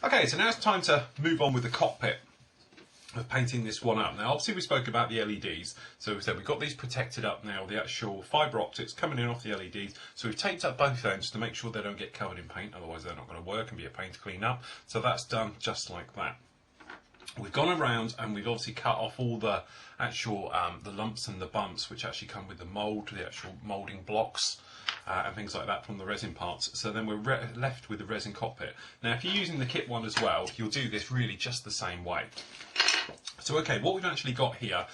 Okay, so now it's time to move on with the cockpit of painting this one up. Now obviously we spoke about the LEDs, so we said we've got these protected up now, the actual fibre optics coming in off the LEDs, so we've taped up both ends to make sure they don't get covered in paint, otherwise they're not going to work and be a pain to clean up. So that's done just like that. We've gone around and we've obviously cut off all the actual the lumps and the bumps which actually come with the mould, the actual moulding blocks and things like that from the resin parts. So then we're left with the resin cockpit. Now if you're using the kit one as well, you'll do this really just the same way. So okay, what we've actually got here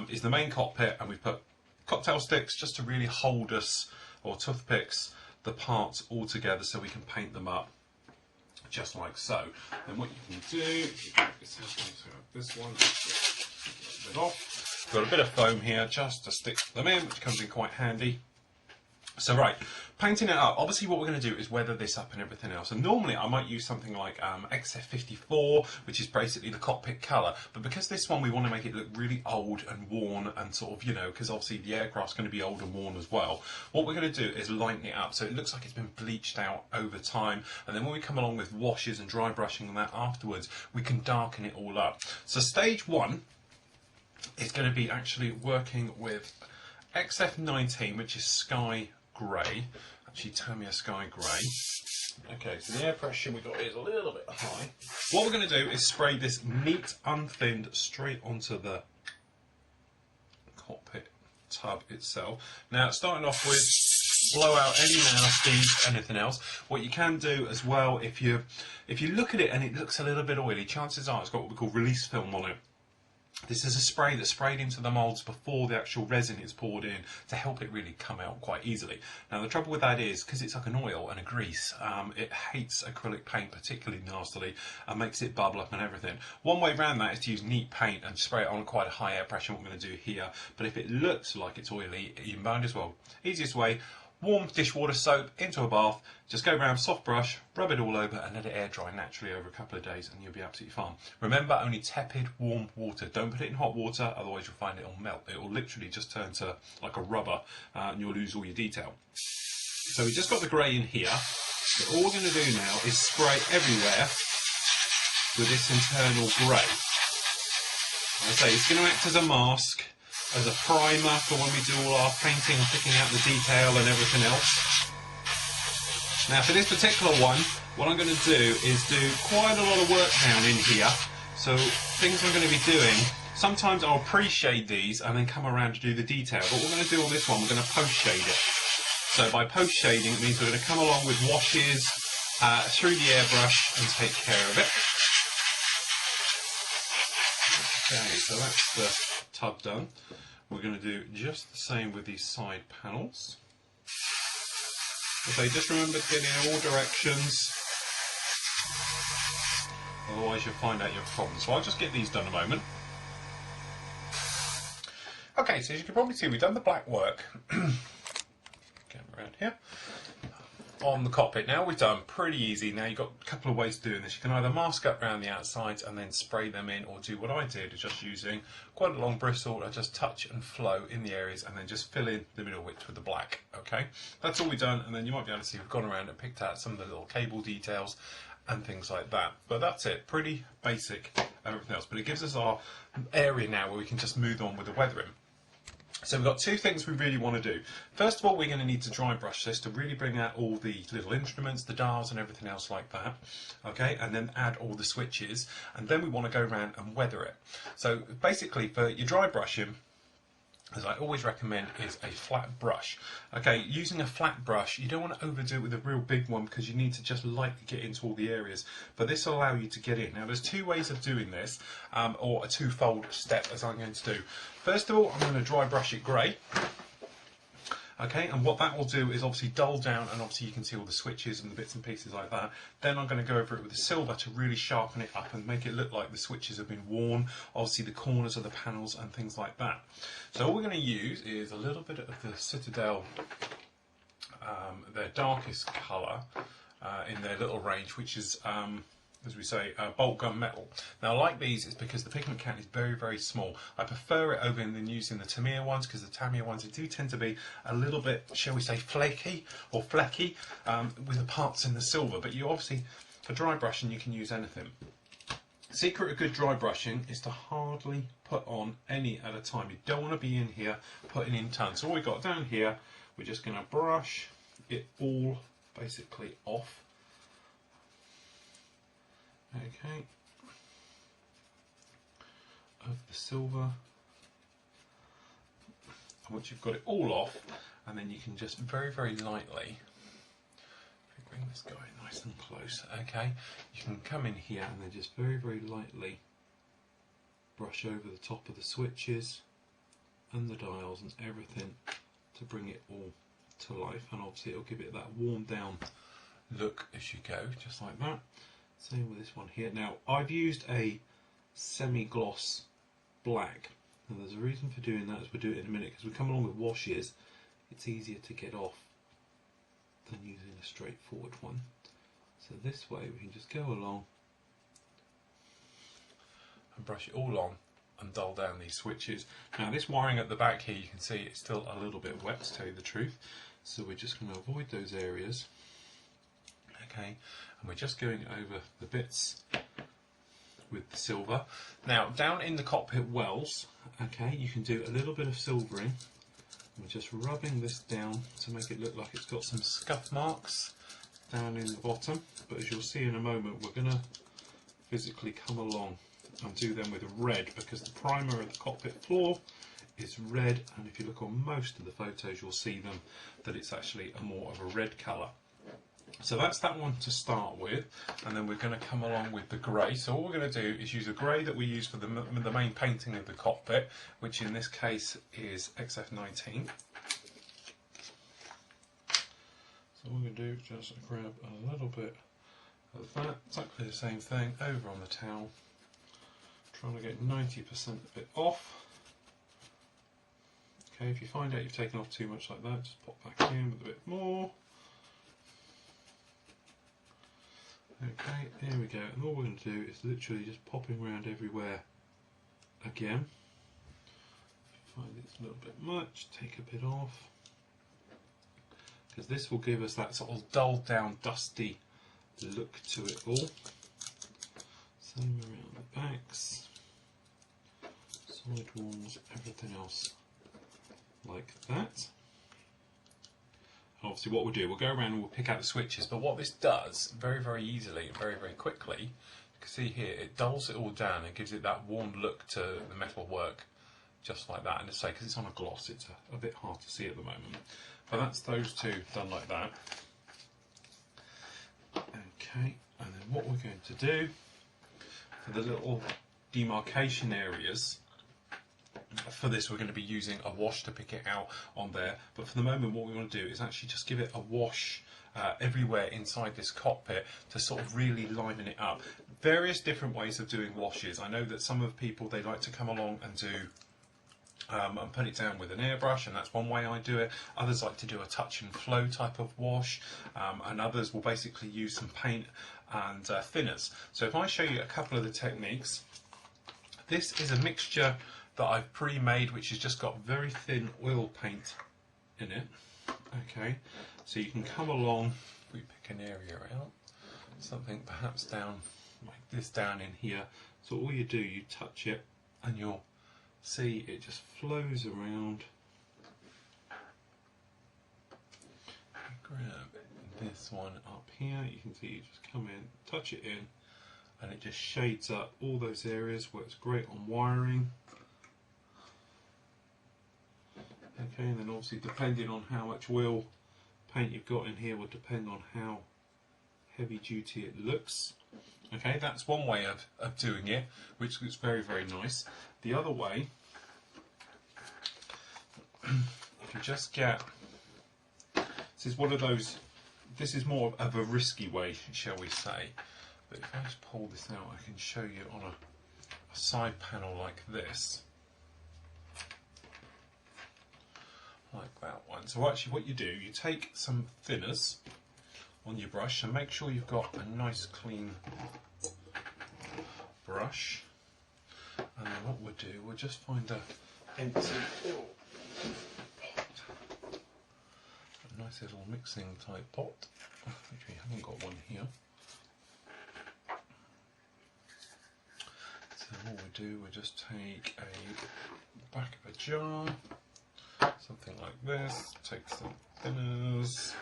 is the main cockpit, and we've put cocktail sticks just to really hold us, or toothpicks, the parts all together so we can paint them up just like so. Then what you can do is you this one, get a bit off. Got a bit of foam here just to stick them in, which comes in quite handy. So right, painting it up, obviously what we're going to do is weather this up and everything else. And normally I might use something like XF54, which is basically the cockpit colour. But because this one we want to make it look really old and worn and sort of, you know, because obviously the aircraft's going to be old and worn as well. What we're going to do is lighten it up so it looks like it's been bleached out over time. And then when we come along with washes and dry brushing and that afterwards, we can darken it all up. So stage one is going to be actually working with XF19, which is Sky Grey. Actually, Tamiya Sky Grey. Okay, so the air pressure we got is a little bit high. What we're going to do is spray this neat, unthinned straight onto the cockpit tub itself. Now, starting off with, blow out any nasties, anything else. What you can do as well, if you look at it and it looks a little bit oily, chances are it's got what we call release film on it. This is a spray that's sprayed into the moulds before the actual resin is poured in to help it really come out quite easily. Now the trouble with that is, because it's like an oil and a grease, it hates acrylic paint particularly nastily and makes it bubble up and everything. One way around that is to use neat paint and spray it on quite a high air pressure, what I'm going to do here. But if it looks like it's oily, you might as well. Easiest way, warm dishwater soap into a bath, just go around, soft brush, rub it all over and let it air dry naturally over a couple of days and you'll be absolutely fine. Remember, only tepid warm water, don't put it in hot water, otherwise you'll find it'll melt. It will literally just turn to like a rubber and you'll lose all your detail. So we just got the grey in here, so all we're going to do now is spray everywhere with this internal grey. Like I say, it's going to act as a mask, as a primer for when we do all our painting and picking out the detail and everything else. Now for this particular one, what I'm going to do is do quite a lot of work down in here. So things I'm going to be doing, sometimes I'll pre-shade these and then come around to do the detail, but we're going to do on this one, we're going to post-shade it. So by post-shading it means we're going to come along with washes through the airbrush and take care of it. Okay, so that's the tub done. We're going to do just the same with these side panels. Okay, just remember to get in all directions, otherwise you'll find out you have problems. So I'll just get these done a moment. Okay, so as you can probably see, we've done the black work. Get around here. On the cockpit now, we've done pretty easy. Now you've got a couple of ways of doing this. You can either mask up around the outsides and then spray them in, or do what I did, is just using quite a long bristle. I just touch and flow in the areas and then just fill in the middle width with the black. Okay, that's all we've done, and then you might be able to see we've gone around and picked out some of the little cable details and things like that. But that's it, pretty basic and everything else. But it gives us our area now where we can just move on with the weathering. So we've got two things we really want to do. First of all, we're going to need to dry brush this to really bring out all the little instruments, the dials and everything else like that. Okay, and then add all the switches, and then we want to go around and weather it. So basically for your dry brushing, as I always recommend, is a flat brush. Okay, using a flat brush, you don't want to overdo it with a real big one because you need to just lightly get into all the areas. But this will allow you to get in. Now there's two ways of doing this, or a twofold step as I'm going to do. First of all, I'm going to dry brush it grey. Okay, and what that will do is obviously dull down, and obviously you can see all the switches and the bits and pieces like that. Then I'm going to go over it with the silver to really sharpen it up and make it look like the switches have been worn, obviously the corners of the panels and things like that. So all we're going to use is a little bit of the Citadel, their darkest colour in their little range, which is as we say, bolt gun metal. Now I like these is because the pigment count is very, very small. I prefer it over than using the Tamiya ones, because the Tamiya ones, they do tend to be a little bit, shall we say, flaky or flecky with the parts in the silver. But you obviously, For dry brushing, you can use anything. The secret of good dry brushing is to hardly put on any at a time. You don't want to be in here putting in tons. So all we've got down here, we're just going to brush it all basically off. Okay, of the silver. And once you've got it all off, and then you can just very, very lightly bring this guy nice and close. Okay, you can come in here and then just very, very lightly brush over the top of the switches and the dials and everything to bring it all to life. And obviously it'll give it that worn down look as you go, just like that. Same with this one here. Now I've used a semi-gloss black, and there's a reason for doing that, as we'll do it in a minute, because we come along with washes, it's easier to get off than using a straightforward one. So this way we can just go along and brush it all on and dull down these switches. Now this wiring at the back here, you can see it's still a little bit wet, to tell you the truth, so we're just going to avoid those areas. Okay, and we're just going over the bits with the silver. Now down in the cockpit wells, okay, you can do a little bit of silvering. We're just rubbing this down to make it look like it's got some scuff marks down in the bottom, but as you'll see in a moment, we're going to physically come along and do them with red, because the primer of the cockpit floor is red, and if you look on most of the photos you'll see them that it's actually more of a red colour. So that's that one to start with, and then we're going to come along with the grey. So all we're going to do is use a grey that we use for the main painting of the cockpit, which in this case is XF19. So all we're going to do is just grab a little bit of that, exactly the same thing, over on the towel, trying to get 90% of it off. Okay, if you find out you've taken off too much like that, just pop back in with a bit more. Okay, there we go, and all we're going to do is literally just popping around everywhere again. If you find it's a little bit much, take a bit off, because this will give us that sort of dulled down, dusty look to it all. Same around the backs, side walls, everything else like that. Obviously what we'll do, we'll go around and we'll pick out the switches, but what this does very, very easily and very, very quickly, you can see here, it dulls it all down and gives it that warm look to the metal work, just like that. And to say, because it's on a gloss, it's a bit hard to see at the moment. But that's those two done like that. Okay, and then what we're going to do for the little demarcation areas, for this we're going to be using a wash to pick it out on there, but for the moment what we want to do is actually just give it a wash everywhere inside this cockpit to sort of really liven it up. Various different ways of doing washes. I know that some of people, they like to come along and do and put it down with an airbrush, and that's one way I do it. Others like to do a touch and flow type of wash, and others will basically use some paint and thinners. So if I show you a couple of the techniques, this is a mixture that I've pre-made, which has just got very thin oil paint in it. Okay, so you can come along, if we pick an area out, something perhaps down like this down in here. So all you do, you touch it and you'll see it just flows around. Grab this one up here, you can see you just come in, touch it in, and it just shades up all those areas. Works great on wiring. Okay, and then obviously depending on how much oil paint you've got in here will depend on how heavy duty it looks. Okay, that's one way of doing it, which looks very, very nice. The other way, if you just get, this is one of those, this is more of a risky way, shall we say, but if I just pull this out, I can show you on a side panel like this. Like that one. So actually what you do, you take some thinners on your brush and make sure you've got a nice clean brush, and then what we'll do, we'll just find a empty pot, a nice little mixing type pot, which we haven't got one here. And all we do, we just take a back of a jar, something like this, take some thinners,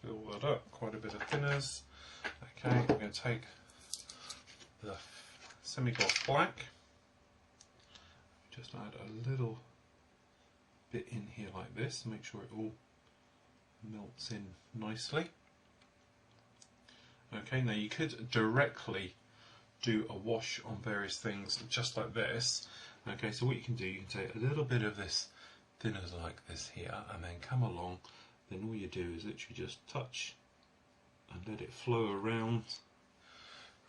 fill that up, quite a bit of thinners. Okay, we're going to take the semi-gloss black, just add a little bit in here like this, make sure it all melts in nicely. Okay, now you could directly do a wash on various things just like this. Okay, so what you can do, you can take a little bit of this thinners like this here and then come along, then all you do is literally just touch and let it flow around.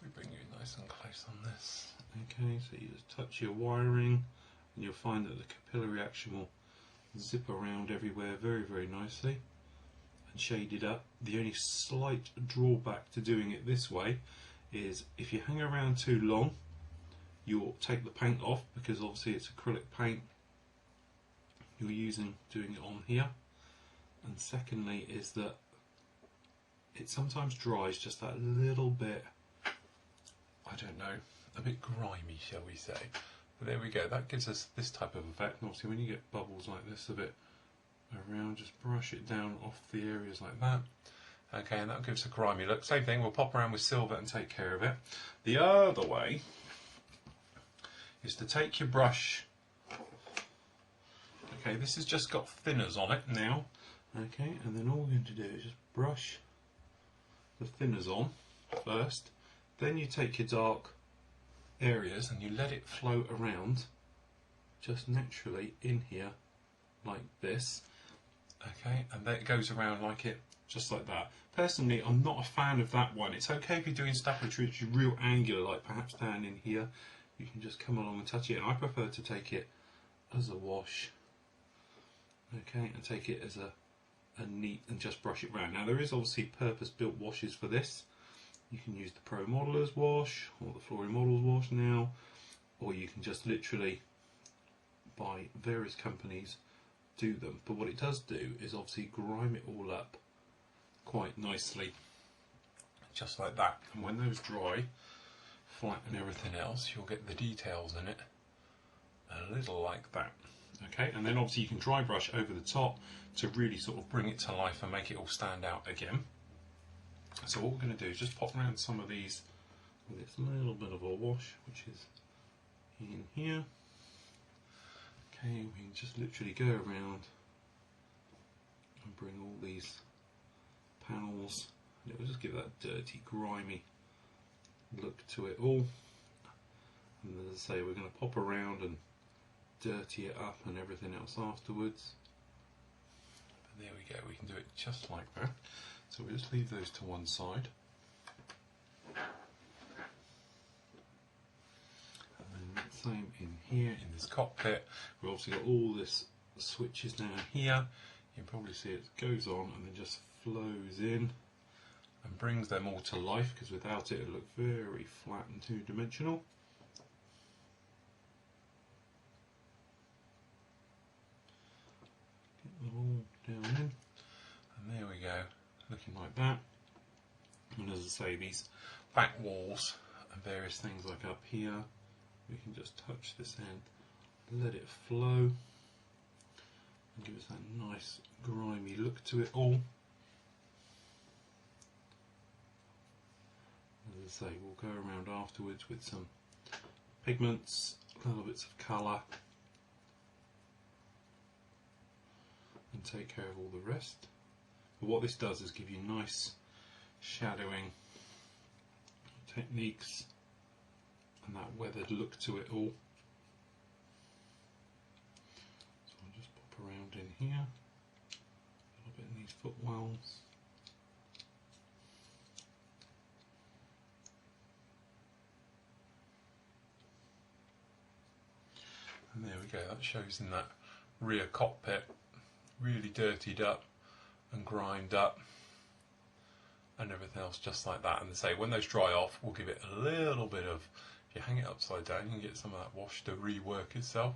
We bring you nice and close on this. Okay, so you just touch your wiring and you'll find that the capillary action will zip around everywhere very, very nicely and shade it up. The only slight drawback to doing it this way is if you hang around too long, you'll take the paint off, because obviously it's acrylic paint you're doing it on here. And secondly is that it sometimes dries just that little bit, I don't know, a bit grimy, shall we say. But there we go, that gives us this type of effect. And obviously when you get bubbles like this a bit around, just brush it down off the areas like that. Okay, and that gives a grimy look. Same thing, we'll pop around with silver and take care of it. The other way is to take your brush. Okay, this has just got thinners on it now. Okay, and then all we're going to do is just brush the thinners on first. Then you take your dark areas and you let it flow around just naturally in here like this. Okay, and then it goes around like it, just like that. Personally, I'm not a fan of that one. It's okay if you're doing stuff which is real angular, like perhaps down in here. You can just come along and touch it. And I prefer to take it as a wash. Okay, and take it as a neat and just brush it round. Now there is obviously purpose-built washes for this. You can use the Pro Modeller's wash or the Flooring Models wash now, or you can just literally buy various companies do them. But what it does do is obviously grime it all up quite nicely, just like that. And when those dry, flat and everything else, you'll get the details in it a little like that. Okay, and then obviously you can dry brush over the top to really sort of bring it to life and make it all stand out again. So what we're going to do is just pop around some of these with this little bit of a wash, which is in here. Okay, we can just literally go around and bring all these panels, and it will just give that dirty, grimy look to it all. And as I say, we're going to pop around and dirty it up and everything else afterwards. But there we go, we can do it just like that. So we'll just leave those to one side. And then same in here, in this cockpit. We've obviously got all this switches down here. You can probably see it goes on and then just flows in and brings them all to life, because without it it'll look very flat and two-dimensional. Get them all down in, and there we go, looking like that. And as I say, these back walls and various things like up here, we can just touch this end, let it flow, and give us that nice grimy look to it all. As I say, we'll go around afterwards with some pigments, little bits of colour, and take care of all the rest. But what this does is give you nice shadowing techniques and that weathered look to it all. So I'll just pop around in here, a little bit in these footwells. And there we go, that shows in that rear cockpit, really dirtied up and grimed up and everything else just like that. And say, when those dry off, we'll give it a little bit of, if you hang it upside down, you can get some of that wash to rework itself,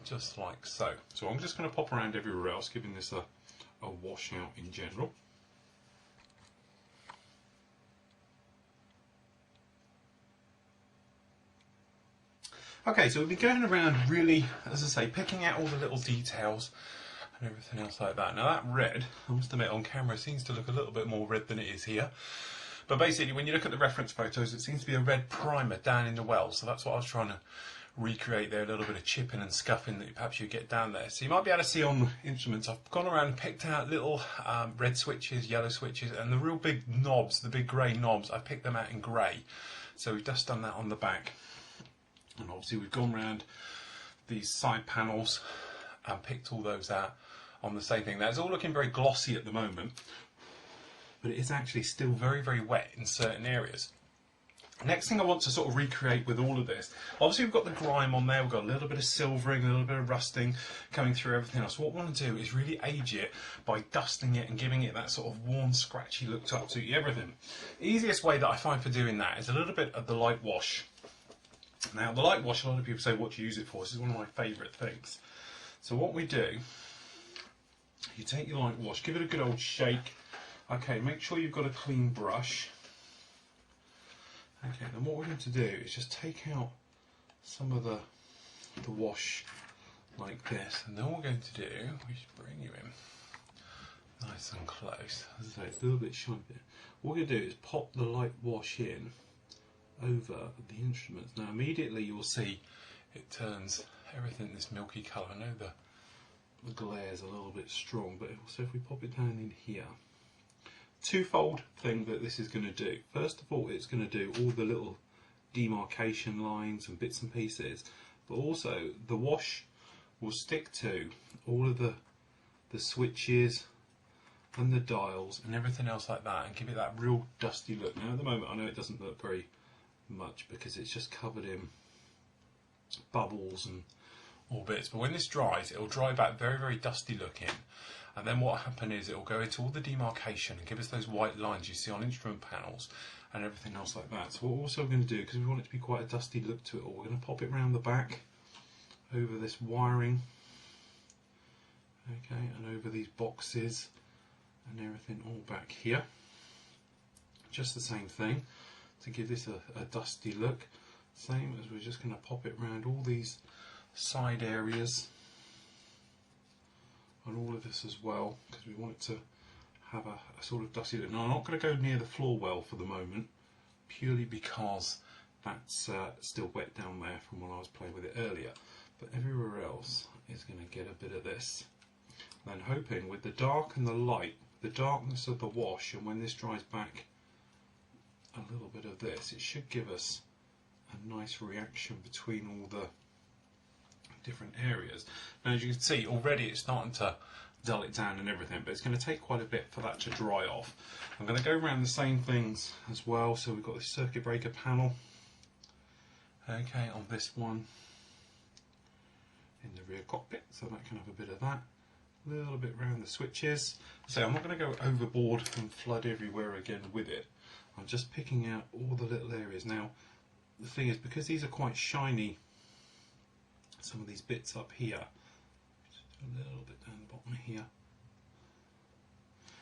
just like so. So I'm just going to pop around everywhere else, giving this a wash out in general. Okay, so we've been going around really, as I say, picking out all the little details and everything else like that. Now that red, I must admit on camera, seems to look a little bit more red than it is here. But basically when you look at the reference photos, it seems to be a red primer down in the well. So that's what I was trying to recreate there, a little bit of chipping and scuffing that perhaps you get down there. So you might be able to see on instruments, I've gone around and picked out little red switches, yellow switches, and the real big knobs, the big grey knobs, I've picked them out in grey. So we've just done that on the back. And obviously we've gone around these side panels and picked all those out on the same thing. That's all looking very glossy at the moment, but it is actually still very, very wet in certain areas. Next thing I want to sort of recreate with all of this, obviously we've got the grime on there, we've got a little bit of silvering, a little bit of rusting coming through everything else. What I want to do is really age it by dusting it and giving it that sort of worn, scratchy look to absolutely everything. The easiest way that I find for doing that is a little bit of the light wash. Now the light wash, a lot of people say what do you use it for? This is one of my favourite things. So what we do, you take your light wash, give it a good old shake. Okay, make sure you've got a clean brush. Okay, then what we're going to do is just take out some of the wash like this, and then what we're going to do, we should bring you in nice and close. As I say, it's a little bit shiny there. What we're going to do is pop the light wash in over the instruments. Now immediately you'll see it turns everything this milky colour. I know the glare is a little bit strong, but also if we pop it down in here, twofold thing that this is going to do. First of all, it's going to do all the little demarcation lines and bits and pieces, but also the wash will stick to all of the switches and the dials and everything else like that and give it that real dusty look. Now at the moment I know it doesn't look very much because it's just covered in bubbles and all bits, but when this dries it'll dry back very, very dusty looking. And then what will happen is it will go into all the demarcation and give us those white lines you see on instrument panels and everything else like that. So what we're also going to do, because we want it to be quite a dusty look to it all, we're going to pop it around the back, over this wiring, okay, and over these boxes and everything all back here. Just the same thing to give this a dusty look. Same as we're just going to pop it around all these side areas and all of this as well, because we want it to have a sort of dusty look. Now I'm not going to go near the floor well for the moment, purely because that's still wet down there from when I was playing with it earlier, but everywhere else is going to get a bit of this. And then hoping with the dark and the light, the darkness of the wash, and when this dries back a little bit of this, it should give us a nice reaction between all the different areas. Now as you can see already it's starting to dull it down and everything, but it's going to take quite a bit for that to dry off. I'm going to go around the same things as well. So we've got this circuit breaker panel, okay, on this one in the rear cockpit, so that can have a bit of that. A little bit around the switches. So I'm not going to go overboard and flood everywhere again with it. I'm just picking out all the little areas. Now the thing is, because these are quite shiny, some of these bits up here, just a little bit down the bottom here,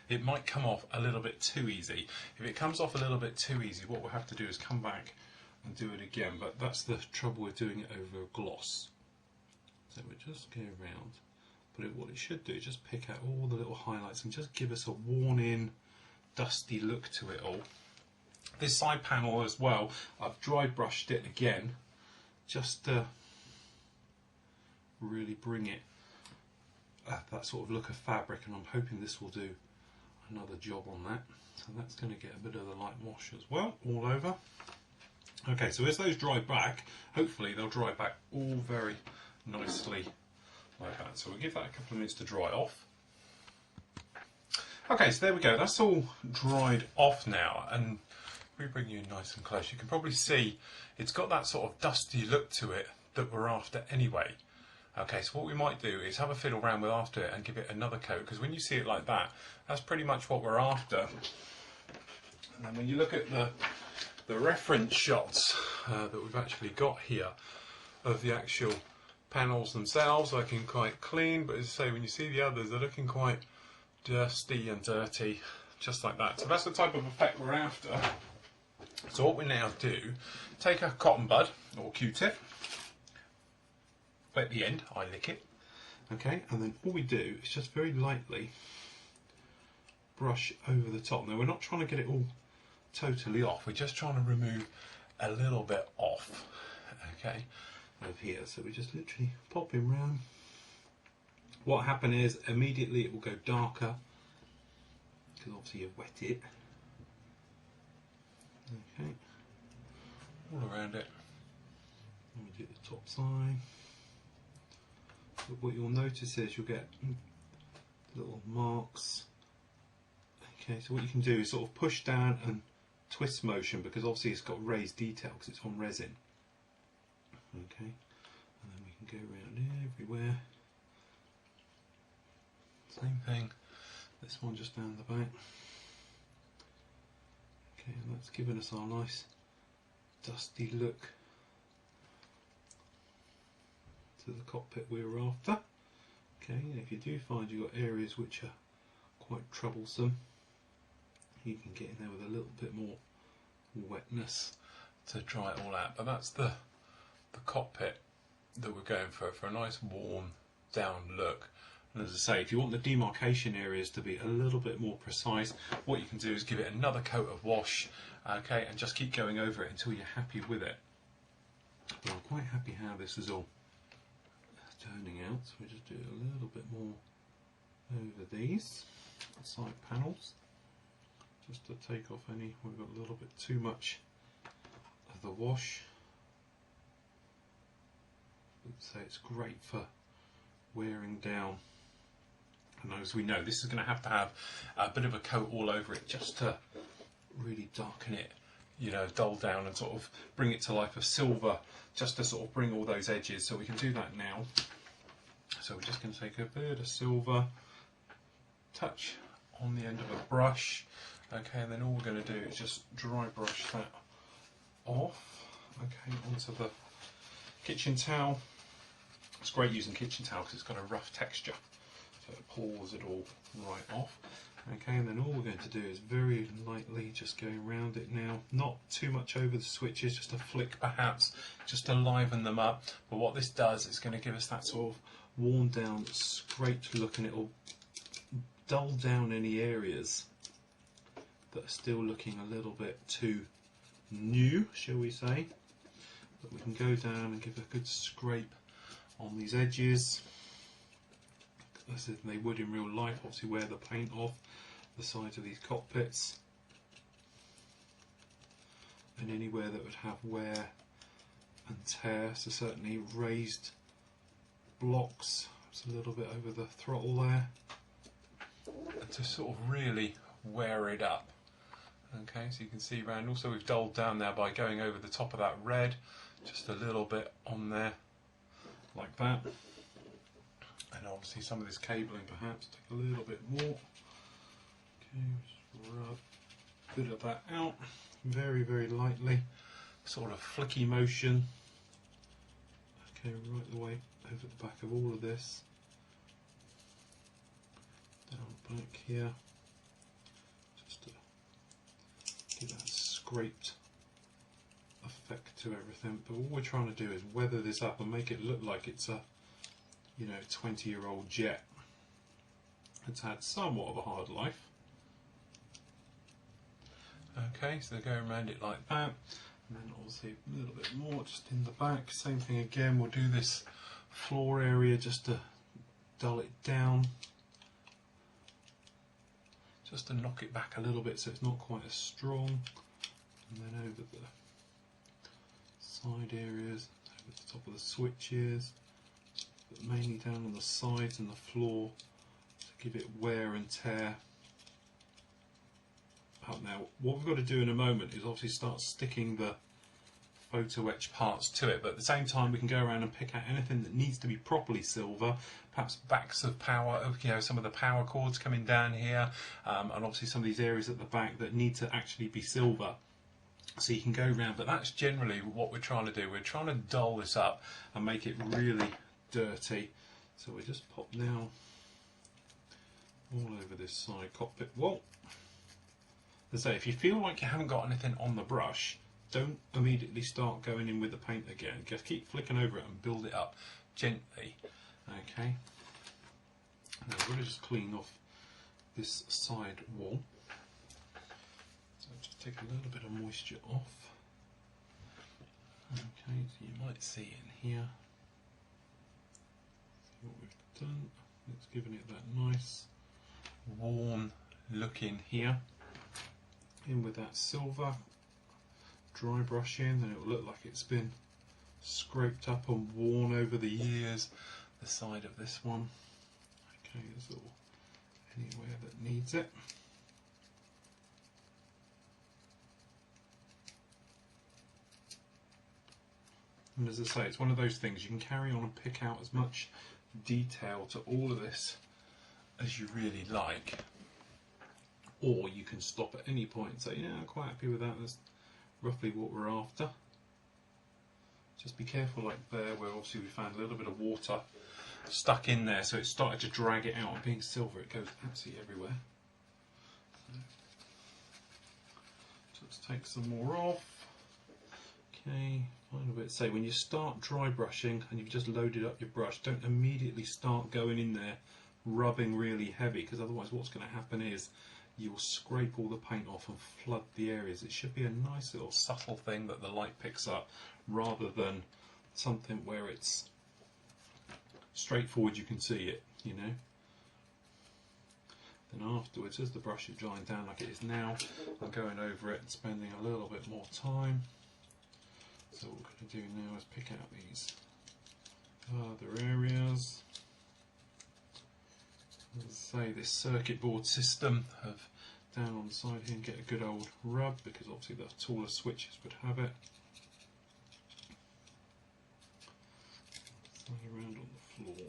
it might come off a little bit too easy. If it comes off a little bit too easy, what we'll have to do is come back and do it again, but that's the trouble with doing it over a gloss. So we'll just go around, but what it should do is just pick out all the little highlights and just give us a worn in, dusty look to it all. This side panel as well, I've dry brushed it again, just to really bring it that sort of look of fabric, and I'm hoping this will do another job on that. So that's going to get a bit of the light wash as well all over. Okay, so as those dry back, hopefully they'll dry back all very nicely like that. So we'll give that a couple of minutes to dry off. Okay, so there we go, that's all dried off now, and we bring you in nice and close. You can probably see it's got that sort of dusty look to it that we're after anyway. Okay, so what we might do is have a fiddle around with after it and give it another coat, because when you see it like that, that's pretty much what we're after. And then when you look at the reference shots that we've actually got here of the actual panels themselves, looking quite clean, but as I say, when you see the others, they're looking quite dusty and dirty, just like that. So that's the type of effect we're after. So what we now do, take a cotton bud or Q-tip, at the end, I lick it. Okay, and then all we do is just very lightly brush over the top. Now we're not trying to get it all totally off, we're just trying to remove a little bit off, okay, of here. So we just literally pop him round. What happens is immediately it will go darker because obviously you've wet it. Okay, all around it. Let me do the top side. But what you'll notice is you'll get little marks. Okay, so what you can do is sort of push down and twist motion, because obviously it's got raised detail because it's on resin. Okay, and then we can go around everywhere. Same thing, this one just down the back. Okay, and that's given us our nice dusty look to the cockpit we were after. Okay, and if you do find you've got areas which are quite troublesome, you can get in there with a little bit more wetness to dry it all out. But that's the cockpit that we're going for a nice warm down look. And as I say, if you want the demarcation areas to be a little bit more precise, what you can do is give it another coat of wash, okay, and just keep going over it until you're happy with it. But I'm quite happy how this is all turning out, so we just do a little bit more over these side panels, just to take off any, we've got a little bit too much of the wash. So it's great for wearing down, and as we know, this is going to have a bit of a coat all over it just to really darken it, you know, dull down and sort of bring it to life of silver, just to sort of bring all those edges. So we can do that now. So we're just going to take a bit of silver, touch on the end of a brush, okay, and then all we're going to do is just dry brush that off, okay, onto the kitchen towel. It's great using kitchen towel because it's got a rough texture, so it pulls it all right off. Okay, and then all we're going to do is very lightly just go around it now, not too much over the switches, just a flick perhaps, just to liven them up. But what this does is going to give us that sort of worn down, scraped look, and it will dull down any areas that are still looking a little bit too new, shall we say. But we can go down and give a good scrape on these edges, as if they would in real life. Obviously wear the paint off the sides of these cockpits, and anywhere that would have wear and tear, so certainly raised blocks, it's a little bit over the throttle there, and to sort of really wear it up. Okay, so you can see around, also we've dulled down there by going over the top of that red, just a little bit on there like that. And obviously some of this cabling perhaps take a little bit more. Okay, just rub a bit of that out very, very lightly, sort of flicky motion. Okay, right the way over the back of all of this, down back here, just to give that scraped effect to everything. But what we're trying to do is weather this up and make it look like it's a, you know, 20-year-old jet. It's had somewhat of a hard life. Okay, so they're going around it like that, and then obviously a little bit more just in the back. Same thing again, we'll do this floor area just to dull it down, just to knock it back a little bit so it's not quite as strong. And then over the side areas, over the top of the switches, but mainly down on the sides and the floor to give it wear and tear up. Now what we've got to do in a moment is obviously start sticking the photo etch parts to it, but at the same time we can go around and pick out anything that needs to be properly silver, perhaps backs of power, you know, some of the power cords coming down here, and obviously some of these areas at the back that need to actually be silver. So you can go around, but that's generally what we're trying to do. We're trying to dull this up and make it really dirty. So we just pop now all over this side cockpit wall. As I say, if you feel like you haven't got anything on the brush, don't immediately start going in with the paint again. Just keep flicking over it and build it up gently. Okay. Now I'm going to just clean off this side wall. So just take a little bit of moisture off. Okay, so you might see in here. See what we've done. It's given it that nice worn look in here. In with that silver, dry brush in, then it will look like it's been scraped up and worn over the years. The side of this one. Okay, there's all anywhere that needs it. And as I say, it's one of those things you can carry on and pick out as much detail to all of this as you really like, or you can stop at any point and say, yeah, I'm quite happy with that, that's roughly what we're after. Just be careful like there, where obviously we found a little bit of water stuck in there, so it started to drag it out, and being silver it goes absolutely everywhere. So let's take some more off. Okay, find a bit. Say when you start dry brushing and you've just loaded up your brush, don't immediately start going in there rubbing really heavy, because otherwise what's going to happen is you'll scrape all the paint off and flood the areas. It should be a nice little subtle thing that the light picks up, rather than something where it's straightforward, you can see it, you know. Then afterwards, as the brush is drying down like it is now, I'm going over it and spending a little bit more time. So what we're going to do now is pick out these other areas. As I say, this circuit board system of down on the side here and get a good old rub, because obviously the taller switches would have it. Slide around on the floor.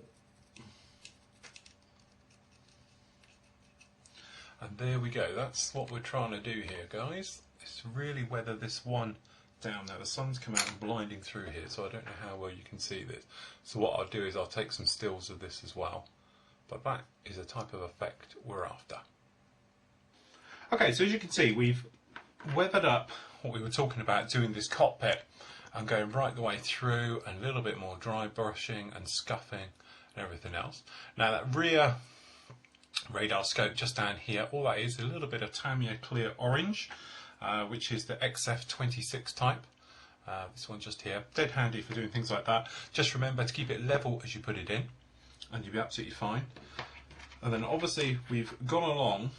And there we go, that's what we're trying to do here, guys. It's really weather this one down. Now the sun's come out and blinding through here, so I don't know how well you can see this. So what I'll do is I'll take some stills of this as well. But that is the type of effect we're after. Okay, so as you can see, we've weathered up what we were talking about, doing this cockpit and going right the way through, and a little bit more dry brushing and scuffing and everything else. Now that rear radar scope just down here, all that is a little bit of Tamiya clear orange, which is the XF26 type. This one just here, dead handy for doing things like that. Just remember to keep it level as you put it in, and you'll be absolutely fine. And then obviously we've gone along,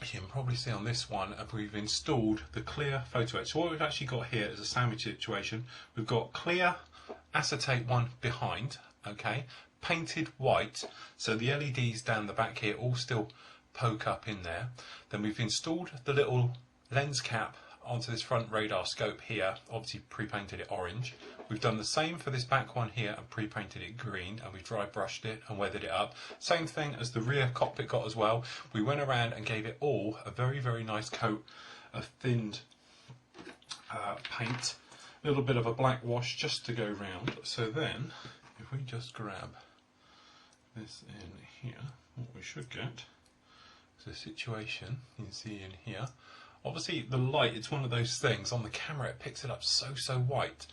you can probably see on this one, and we've installed the clear photo etch. So what we've actually got here is a sandwich situation. We've got clear acetate one behind, okay, painted white, so the LEDs down the back here all still poke up in there. Then we've installed the little lens cap onto this front radar scope here, obviously pre-painted it orange. We've done the same for this back one here and pre-painted it green, and we've dry brushed it and weathered it up. Same thing as the rear cockpit got as well. We went around and gave it all a very, very nice coat of thinned paint, a little bit of a black wash just to go round. So then, if we just grab this in here, what we should get is a situation you can see in here. Obviously the light, it's one of those things, on the camera it picks it up so white,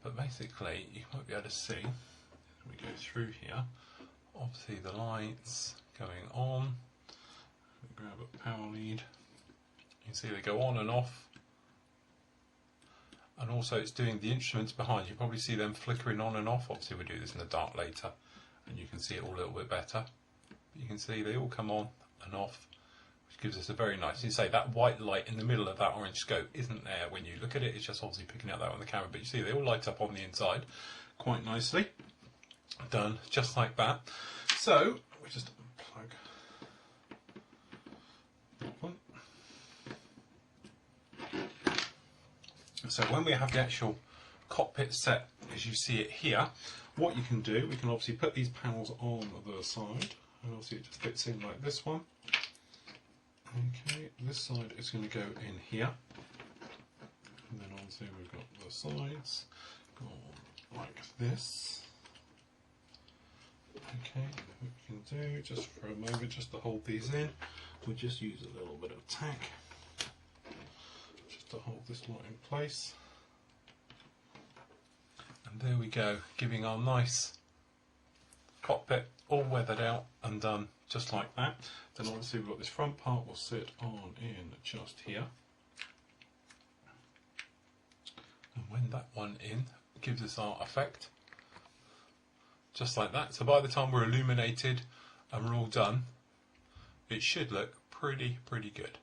but basically you might be able to see, as we go through here, obviously the lights going on. We grab a power lead, you can see they go on and off, and also it's doing the instruments behind. You probably see them flickering on and off. Obviously we'll do this in the dark later and you can see it all a little bit better, but you can see they all come on and off, which gives us a very nice, you say that white light in the middle of that orange scope isn't there when you look at it, it's just obviously picking out that on the camera, but you see they all light up on the inside quite nicely. Done just like that. So we just unplug that one. So when we have the actual cockpit set as you see it here, what you can do, we can obviously put these panels on the side, and obviously it just fits in like this one. Okay, this side is going to go in here, and then obviously we've got the sides go like this. Okay, what we can do just for a moment, just to hold these in, we'll just use a little bit of tack just to hold this lot in place. And there we go, giving our nice cockpit all weathered out and done just like that. Then obviously we've got this front part will sit on in just here. And when that one in, it gives us our effect. Just like that. So by the time we're illuminated and we're all done, it should look pretty good.